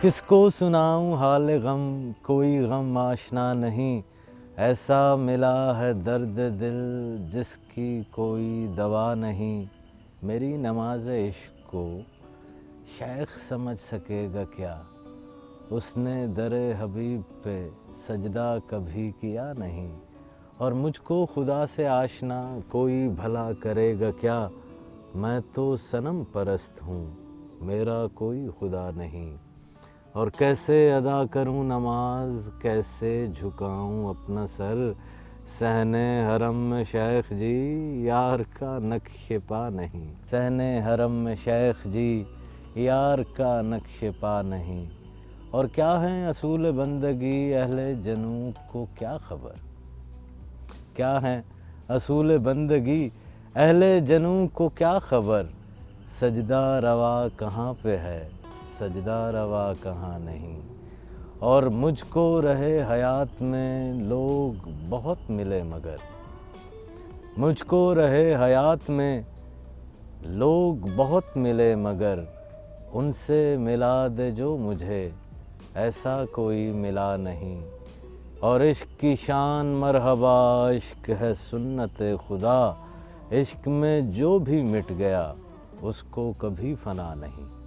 کس کو سناؤں حال غم، کوئی غم آشنا نہیں، ایسا ملا ہے درد دل جس کی کوئی دوا نہیں۔ میری نماز عشق کو شیخ سمجھ سکے گا کیا، اس نے در حبیب پہ سجدہ کبھی کیا نہیں، اور مجھ کو خدا سے آشنا کوئی بھلا کرے گا کیا، میں تو صنم پرست ہوں میرا کوئی خدا نہیں۔ اور کیسے ادا کروں نماز، کیسے جھکاؤں اپنا سر، صحن حرم میں شیخ جی یار کا نقش پا نہیں، صحن حرم میں شیخ جی یار کا نقش پا نہیں۔ اور کیا ہیں اصول بندگی اہل جنوں کو کیا خبر، کیا ہیں اصول بندگی اہل جنوں کو کیا خبر، سجدہ روا کہاں پہ ہے سجدہ روا کہاں نہیں۔ اور مجھ کو رہے حیات میں لوگ بہت ملے مگر، مجھ کو رہے حیات میں لوگ بہت ملے مگر، ان سے ملا دے جو مجھے ایسا کوئی ملا نہیں۔ اور عشق کی شان مرحبا، عشق ہے سنت خدا، عشق میں جو بھی مٹ گیا اس کو کبھی فنا نہیں۔